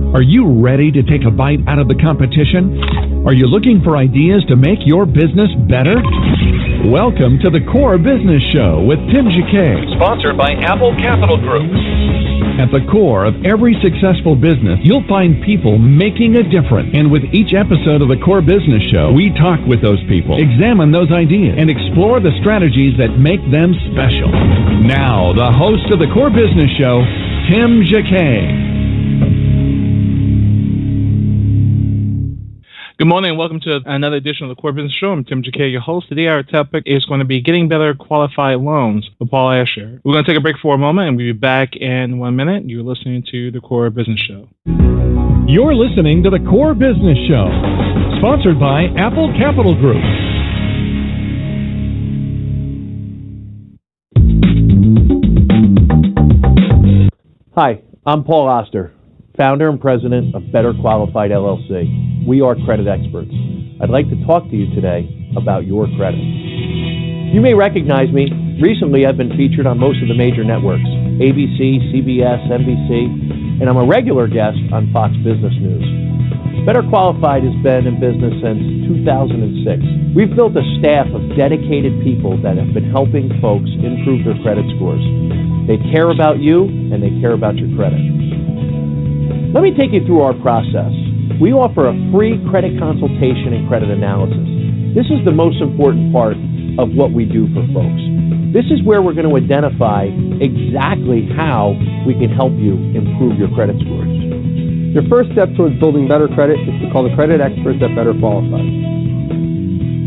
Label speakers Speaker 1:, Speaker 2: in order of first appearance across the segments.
Speaker 1: Are you ready to take a bite out of the competition? Are you looking for ideas to make your business better? Welcome to the Core Business Show with Tim Jacquet,
Speaker 2: sponsored by Apple Capital Group.
Speaker 1: At the core of every successful business, you'll find people making a difference. And with each episode of the Core Business Show, we talk with those people, examine those ideas, and explore the strategies that make them special. Now, the host of the Core Business Show, Tim Jacquet.
Speaker 3: Good morning and welcome to another edition of the Core Business Show. I'm Tim Jacquet, your host. Today our topic is going to be getting better qualified loans with Paul Oster. We're going to take a break for a moment and we'll be back in 1 minute. You're listening to the Core Business Show.
Speaker 1: You're listening to the Core Business Show, sponsored by Apple Capital Group.
Speaker 4: Hi, I'm Paul Oster, founder and president of Better Qualified LLC. We are credit experts. I'd like to talk to you today about your credit. You may recognize me. Recently, I've been featured on most of the major networks, ABC, CBS, NBC, and I'm a regular guest on Fox Business News. Better Qualified has been in business since 2006. We've built a staff of dedicated people that have been helping folks improve their credit scores. They care about you, and they care about your credit. Let me take you through our process. We offer a free credit consultation and credit analysis. This is the most important part of what we do for folks. This is where we're going to identify exactly how we can help you improve your credit scores.
Speaker 5: Your first step towards building better credit is to call the credit experts at Better Qualified.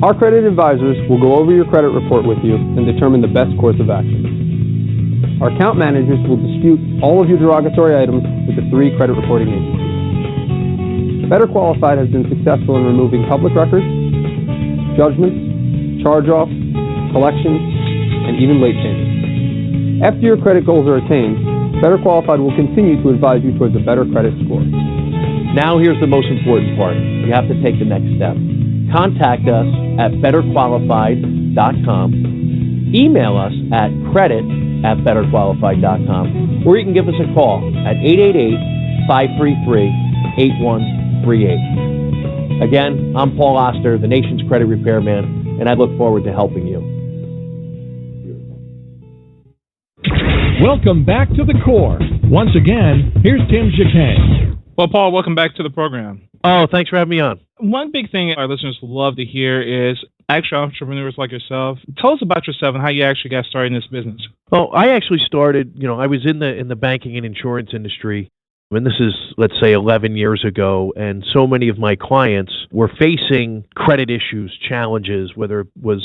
Speaker 5: Our credit advisors will go over your credit report with you and determine the best course of action. Our account managers will dispute all of your derogatory items with the 3 credit reporting agencies. Better Qualified has been successful in removing public records, judgments, charge-offs, collections, and even late payments. After your credit goals are attained, Better Qualified will continue to advise you towards a better credit score.
Speaker 4: Now here's the most important part. You have to take the next step. Contact us at betterqualified.com. Email us at credit@betterqualified.com, or you can give us a call at 888-533-8138. Again, I'm Paul Oster, the nation's credit repairman, and I look forward to helping you.
Speaker 1: Welcome back to the Core. Once again, here's Tim Jacquet.
Speaker 3: Well, Paul, welcome back to the program.
Speaker 4: Oh, thanks for having me on.
Speaker 3: One big thing our listeners love to hear is actual entrepreneurs like yourself. Tell us about yourself and how you actually got started in this business.
Speaker 4: Well, I actually started, I was in the banking and insurance industry. And this is, let's say, 11 years ago, and so many of my clients were facing credit issues, challenges, whether it was,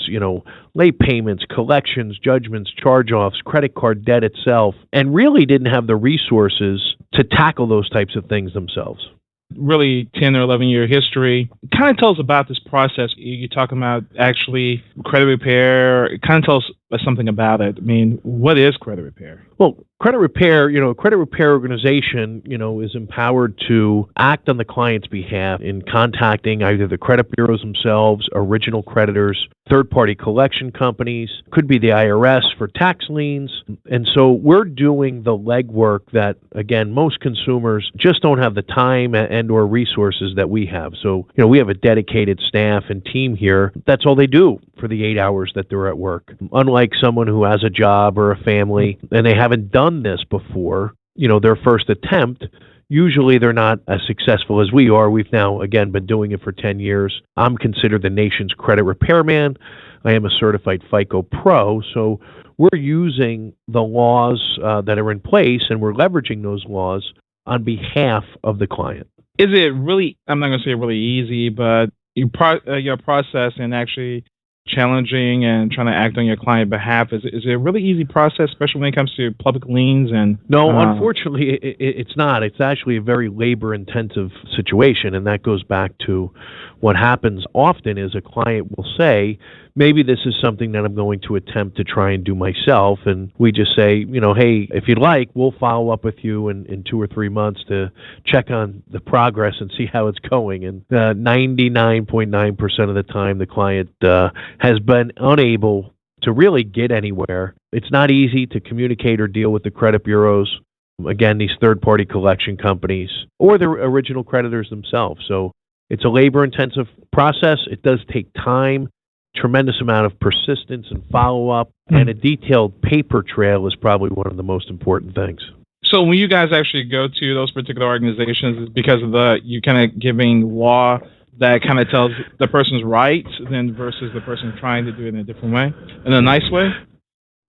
Speaker 4: late payments, collections, judgments, charge-offs, credit card debt itself, and really didn't have the resources to tackle those types of things themselves.
Speaker 3: Really 10 or 11 year history. Kind of tell us about this process. You're talking about actually credit repair. Kind of tell us something about it. I mean, what is credit repair? Well,
Speaker 4: credit repair, a credit repair organization, is empowered to act on the client's behalf in contacting either the credit bureaus themselves, original creditors, third-party collection companies, could be the IRS for tax liens. And so we're doing the legwork that, again, most consumers just don't have the time and or resources that we have. So, we have a dedicated staff and team here. That's all they do for the 8 hours that they're at work. Unlike someone who has a job or a family and they haven't done this before, their first attempt, usually they're not as successful as we are. We've now, again, been doing it for 10 years. I'm considered the nation's credit repairman. I am a certified FICO Pro. So we're using the laws that are in place, and we're leveraging those laws on behalf of the client.
Speaker 3: Is it really, I'm not going to say really easy, but your process and actually challenging and trying to act on your client's behalf, is it a really easy process, especially when it comes to public liens? And
Speaker 4: no, unfortunately, it's not. It's actually a very labor-intensive situation, and that goes back to what happens often is a client will say, maybe this is something that I'm going to attempt to try and do myself, and we just say, hey, if you'd like, we'll follow up with you in 2 or 3 months to check on the progress and see how it's going. And 99.9% of the time, the client has been unable to really get anywhere. It's not easy to communicate or deal with the credit bureaus. again, these third-party collection companies or the original creditors themselves. So it's a labor-intensive process. It does take time, tremendous amount of persistence and follow-up, and a detailed paper trail is probably one of the most important things.
Speaker 3: So when you guys actually go to those particular organizations, it's because of you kind of giving law that kind of tells the person's rights then versus the person trying to do it in a different way, in a nice way?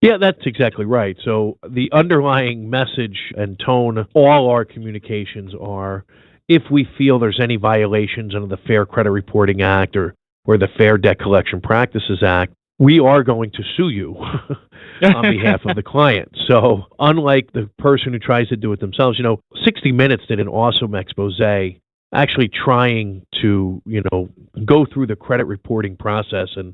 Speaker 4: Yeah, that's exactly right. So the underlying message and tone of all our communications are, if we feel there's any violations under the Fair Credit Reporting Act or the Fair Debt Collection Practices Act, we are going to sue you on behalf of the client. So unlike the person who tries to do it themselves, 60 Minutes did an awesome expose actually trying to, go through the credit reporting process and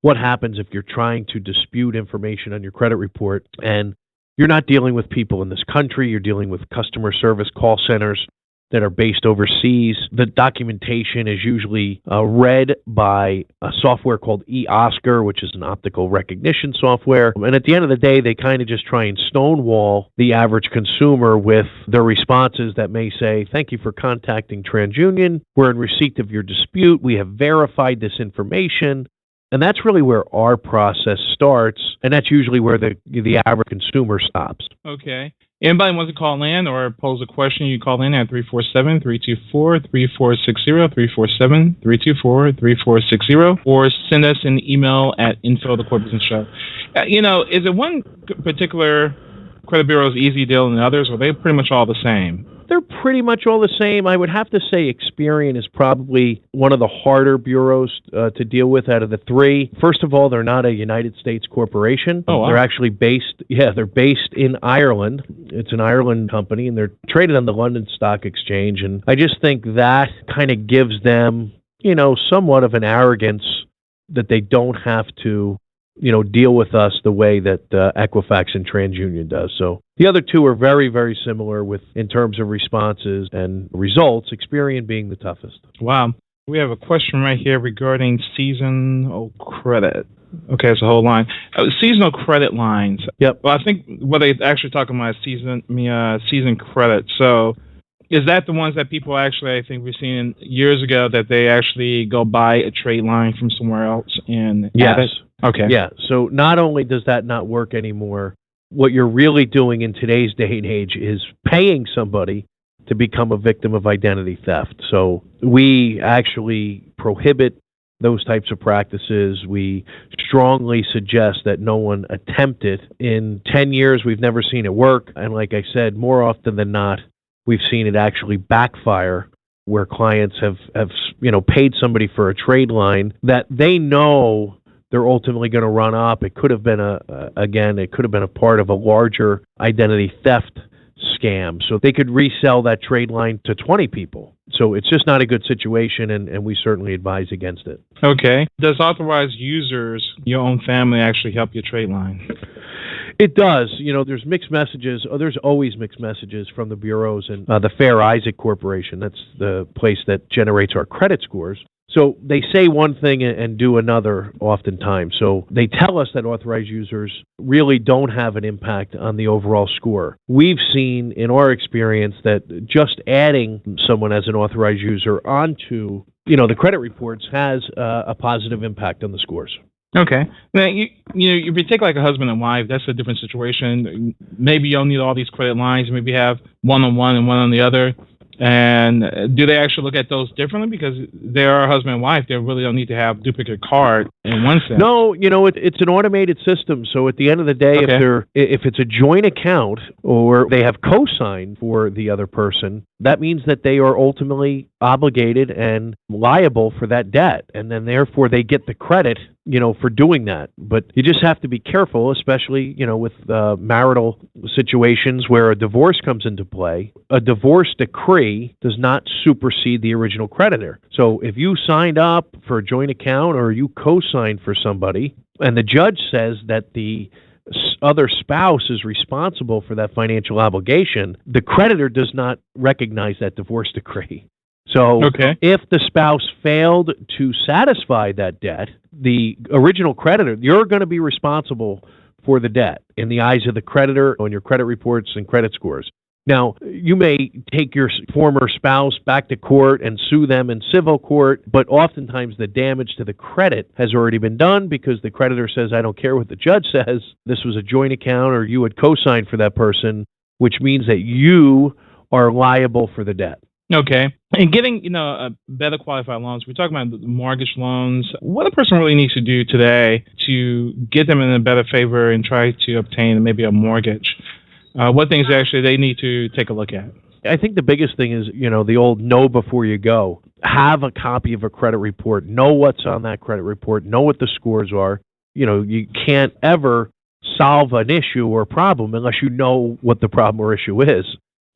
Speaker 4: what happens if you're trying to dispute information on your credit report and you're not dealing with people in this country, you're dealing with customer service call centers that are based overseas. The documentation is usually read by a software called Oster, which is an optical recognition software. And at the end of the day, they kind of just try and stonewall the average consumer with their responses that may say, "Thank you for contacting TransUnion. We're in receipt of your dispute. We have verified this information." And that's really where our process starts, and that's usually where the average consumer stops.
Speaker 3: Okay. Anybody wants to call in or pose a question, you call in at 347-324-3460, 347-324-3460, or send us an email at info@thecorebusinessshow. Is it one particular credit bureau's easy deal than others, or are they pretty much all the same?
Speaker 4: They're pretty much all the same. I would have to say Experian is probably one of the harder bureaus to deal with out of the three. First of all, they're not a United States corporation.
Speaker 3: Oh, wow.
Speaker 4: They're actually based in Ireland. It's an Ireland company, and they're traded on the London Stock Exchange. And I just think that kind of gives them, somewhat of an arrogance that they don't have to deal with us the way that Equifax and TransUnion does. So the other two are very, very similar in terms of responses and results, Experian being the toughest.
Speaker 3: Wow. We have a question right here regarding seasonal credit. Okay, it's a whole line. Seasonal credit lines.
Speaker 4: Yep.
Speaker 3: Well, I think what they actually talking about is season credit. So is that the ones that people actually, I think we've seen years ago, that they actually go buy a trade line from somewhere else and add it? Okay.
Speaker 4: Yeah. So not only does that not work anymore, what you're really doing in today's day and age is paying somebody to become a victim of identity theft. So we actually prohibit those types of practices. We strongly suggest that no one attempt it. In 10 years, we've never seen it work. And like I said, more often than not, we've seen it actually backfire, where clients have paid somebody for a trade line that they know they're ultimately going to run up. It could have been a part of a larger identity theft scam. So they could resell that trade line to 20 people. So it's just not a good situation, and we certainly advise against it.
Speaker 3: Okay. Does authorized users, your own family, actually help your trade line?
Speaker 4: It does. There's mixed messages. There's always mixed messages from the bureaus and the Fair Isaac Corporation. That's the place that generates our credit scores. So they say one thing and do another oftentimes. So they tell us that authorized users really don't have an impact on the overall score. We've seen in our experience that just adding someone as an authorized user onto the credit reports has a positive impact on the scores.
Speaker 3: Okay. Now, if you take like a husband and wife, that's a different situation. Maybe you don't need all these credit lines. Maybe you have one on one and one on the other. And do they actually look at those differently? Because they are husband and wife, they really don't need to have duplicate card in one sense.
Speaker 4: No, it's an automated system. So at the end of the day, if it's a joint account or they have co-signed for the other person, that means that they are ultimately obligated and liable for that debt. And then therefore they get the credit, for doing that. But you just have to be careful, especially, with marital situations where a divorce comes into play. A divorce decree does not supersede the original creditor. So if you signed up for a joint account or you co-signed for somebody and the judge says that the other spouse is responsible for that financial obligation, the creditor does not recognize that divorce decree. So if the spouse failed to satisfy that debt, the original creditor, you're going to be responsible for the debt in the eyes of the creditor on your credit reports and credit scores. Now, you may take your former spouse back to court and sue them in civil court, but oftentimes the damage to the credit has already been done because the creditor says, I don't care what the judge says, this was a joint account or you had co-signed for that person, which means that you are liable for the debt.
Speaker 3: Okay. And getting, better qualified loans, we're talking about mortgage loans. What a person really needs to do today to get them in a better favor and try to obtain maybe a mortgage? What things actually they need to take a look at?
Speaker 4: I think the biggest thing is, the old know before you go. Have a copy of a credit report. Know what's on that credit report. Know what the scores are. You can't ever solve an issue or problem unless you know what the problem or issue is.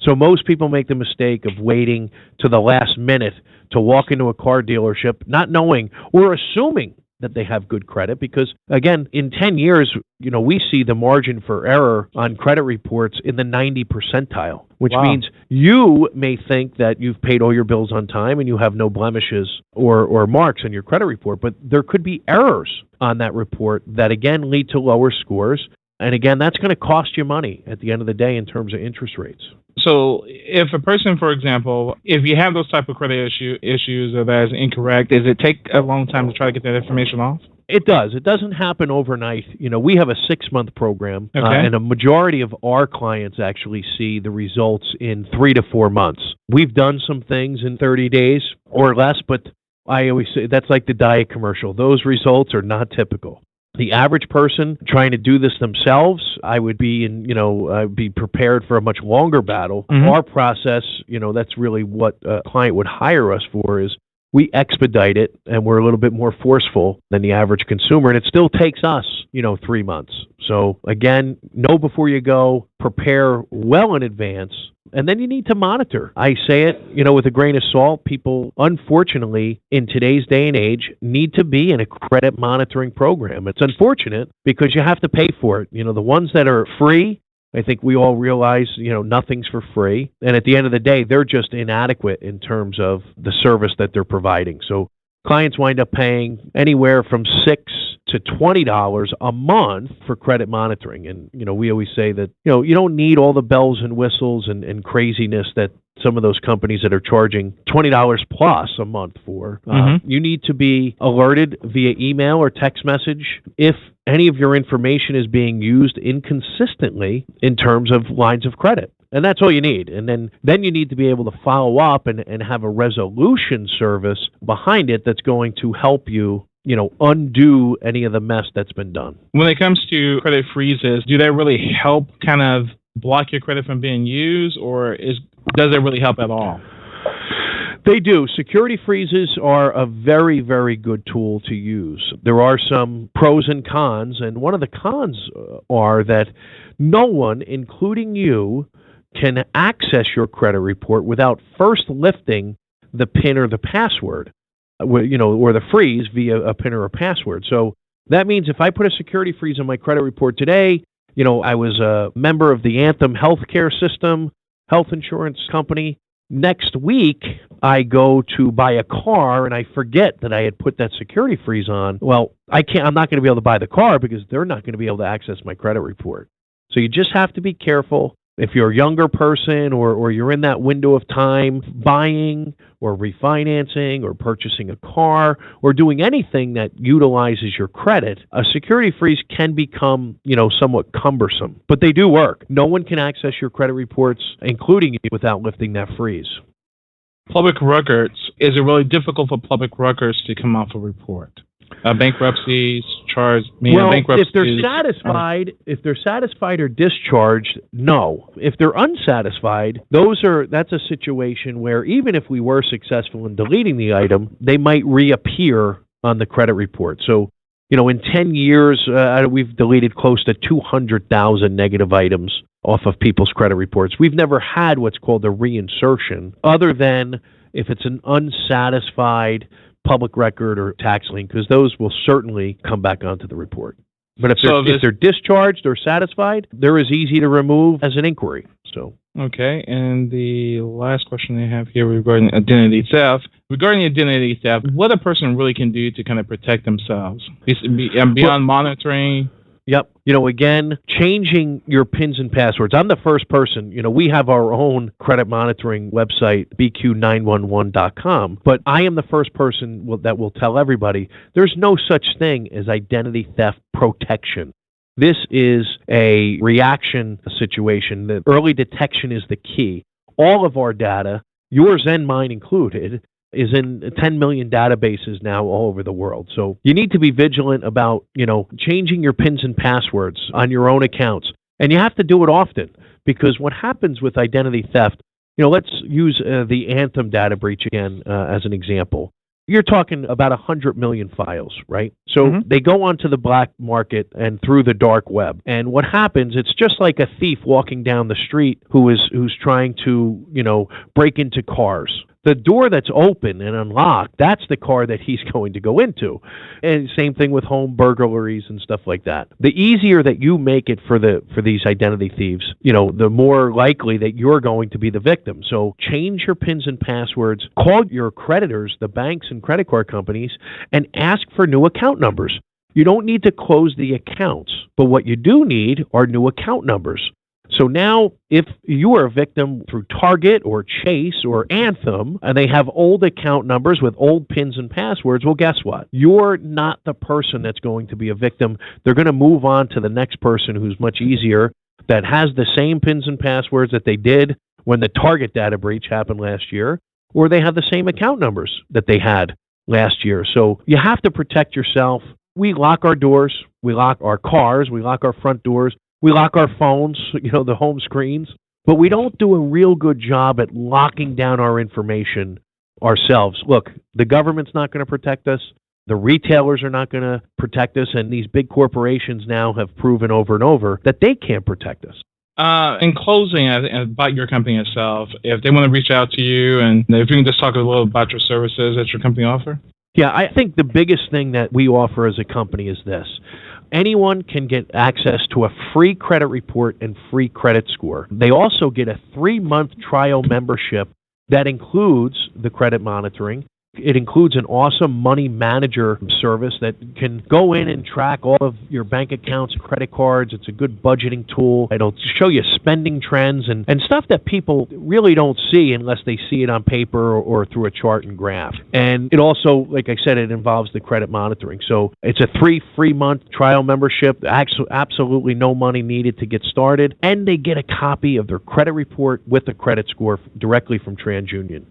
Speaker 4: So most people make the mistake of waiting to the last minute to walk into a car dealership not knowing or assuming that they have good credit because, again, in 10 years, we see the margin for error on credit reports in the 90 percentile, which means you may think that you've paid all your bills on time and you have no blemishes or marks on your credit report, but there could be errors on that report that, again, lead to lower scores. And again, that's going to cost you money at the end of the day in terms of interest rates.
Speaker 3: So if a person, for example, if you have those type of credit issues or that is incorrect, does it take a long time to try to get that information off?
Speaker 4: It does. It doesn't happen overnight. We have a 6-month program,
Speaker 3: okay.
Speaker 4: And a majority of our clients actually see the results in 3 to 4 months. We've done some things in 30 days or less, but I always say that's like the diet commercial. Those results are not typical. The average person trying to do this themselves, I would be I'd be prepared for a much longer battle.
Speaker 3: Mm-hmm.
Speaker 4: Our process, that's really what a client would hire us for is we expedite it and we're a little bit more forceful than the average consumer. And it still takes us, 3 months. So again, know before you go, prepare well in advance. And then you need to monitor. I say it, with a grain of salt. People, unfortunately, in today's day and age, need to be in a credit monitoring program. It's unfortunate because you have to pay for it. The ones that are free, I think we all realize, nothing's for free. And at the end of the day, they're just inadequate in terms of the service that they're providing. So clients wind up paying anywhere from $6 to $20 a month for credit monitoring. And, we always say that, you don't need all the bells and whistles and craziness that some of those companies that are charging $20 plus a month for. You need to be alerted via email or text message if any of your information is being used inconsistently in terms of lines of credit. And that's all you need. And then you need to be able to follow up and have a resolution service behind it that's going to help you, undo any of the mess that's been done.
Speaker 3: When it comes to credit freezes, do they really help kind of block your credit from being used, or does it really help at all?
Speaker 4: They do. Security freezes are a very, very good tool to use. There are some pros and cons, and one of the cons are that no one, including you, can access your credit report without first lifting the PIN or the password, or the freeze via a PIN or a password. So that means if I put a security freeze on my credit report today, I was a member of the Anthem healthcare system, health insurance company. Next week, I go to buy a car and I forget that I had put that security freeze on. Well, I'm not going to be able to buy the car because they're not going to be able to access my credit report. So you just have to be careful. If you're a younger person or you're in that window of time buying or refinancing or purchasing a car or doing anything that utilizes your credit, a security freeze can become, somewhat cumbersome. But they do work. No one can access your credit reports, including you, without lifting that freeze.
Speaker 3: Public records. Is it really difficult for public records to come off a report? Bankruptcies, bankruptcies. If they're satisfied or discharged, no. If they're unsatisfied, that's a situation where even if we were successful in deleting the item, they might reappear on the credit report. So, in 10 years, we've deleted close to 200,000 negative items off of people's credit reports. We've never had what's called a reinsertion, other than if it's an unsatisfied public record or tax lien, because those will certainly come back onto the report. But if they're discharged or satisfied, they're as easy to remove as an inquiry. So okay, and the last question I have here regarding identity theft. Regarding identity theft, what a person really can do to kind of protect themselves beyond monitoring.
Speaker 4: Yep. Again, changing your PINs and passwords. I'm the first person, we have our own credit monitoring website, bq911.com, but I am the first person that will tell everybody there's no such thing as identity theft protection. This is a reaction situation. The early detection is the key. All of our data, yours and mine included, is in 10 million databases now all over the world. So you need to be vigilant about, changing your PINs and passwords on your own accounts. And you have to do it often, because what happens with identity theft, let's use the Anthem data breach again as an example. You're talking about 100 million files, right? So they go onto the black market and through the dark web. And what happens, it's just like a thief walking down the street who's trying to, break into cars. The door that's open and unlocked, that's the car that he's going to go into. And same thing with home burglaries and stuff like that. The easier that you make it for these identity thieves, the more likely that you're going to be the victim. So change your PINs and passwords, call your creditors, the banks and credit card companies, and ask for new account numbers. You don't need to close the accounts, but what you do need are new account numbers. So now, if you are a victim through Target or Chase or Anthem, and they have old account numbers with old PINs and passwords, well, guess what? You're not the person that's going to be a victim. They're going to move on to the next person who's much easier, that has the same PINs and passwords that they did when the Target data breach happened last year, or they have the same account numbers that they had last year. So you have to protect yourself. We lock our doors, we lock our cars, we lock our front doors. We lock our phones, the home screens, but we don't do a real good job at locking down our information ourselves. Look, the government's not going to protect us. The retailers are not going to protect us. And these big corporations now have proven over and over that they can't protect us.
Speaker 3: In closing, about your company itself, if they want to reach out to you, and if you can just talk a little about your services that your company offer.
Speaker 4: Yeah, I think the biggest thing that we offer as a company is this. Anyone can get access to a free credit report and free credit score. They also get a 3-month trial membership that includes the credit monitoring. It includes an awesome money manager service that can go in and track all of your bank accounts, credit cards. It's a good budgeting tool. It'll show you spending trends and stuff that people really don't see unless they see it on paper or through a chart and graph. And it also, like I said, it involves the credit monitoring. So it's a 3-month trial membership. Absolutely no money needed to get started. And they get a copy of their credit report with the credit score directly from TransUnion.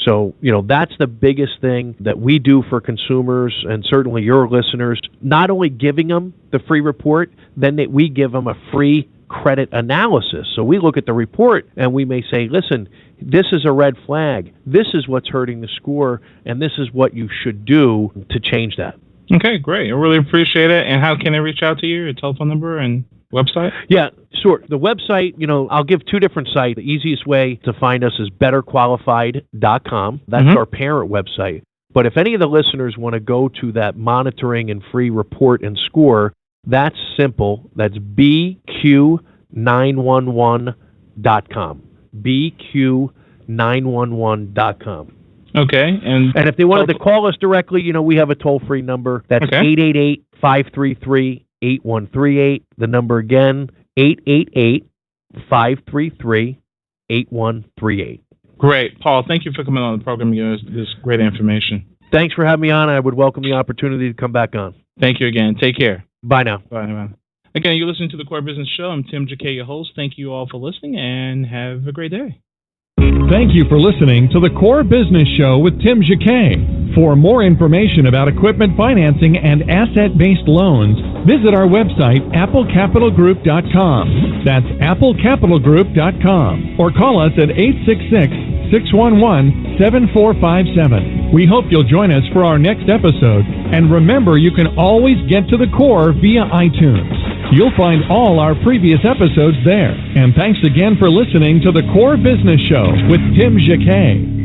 Speaker 4: So, that's the biggest thing that we do for consumers and certainly your listeners, not only giving them the free report, then we give them a free credit analysis. So we look at the report and we may say, listen, this is a red flag. This is what's hurting the score, and this is what you should do to change that.
Speaker 3: Okay, great. I really appreciate it. And how can I reach out to you? Your telephone number and website?
Speaker 4: Yeah, sure. The website, I'll give 2 different sites. The easiest way to find us is betterqualified.com. That's our parent website. But if any of the listeners want to go to that monitoring and free report and score, that's simple. That's bq911.com. bq911.com.
Speaker 3: Okay. And
Speaker 4: if they wanted to call us directly, we have a toll-free number. That's 888-533-8138. The number again, 888-533-8138.
Speaker 3: Great. Paul, thank you for coming on the program and giving us this great information.
Speaker 4: Thanks for having me on. I would welcome the opportunity to come back on.
Speaker 3: Thank you again. Take care.
Speaker 4: Bye now.
Speaker 3: Bye. Again, you're listening to The Core Business Show. I'm Tim Jacquet, your host. Thank you all for listening, and have a great day.
Speaker 1: Thank you for listening to The Core Business Show with Tim Jacquet. For more information about equipment financing and asset-based loans, visit our website, applecapitalgroup.com. That's applecapitalgroup.com. Or call us at 866-611-7457. We hope you'll join us for our next episode. And remember, you can always get to the core via iTunes. You'll find all our previous episodes there. And thanks again for listening to The Core Business Show with Tim Jacquet.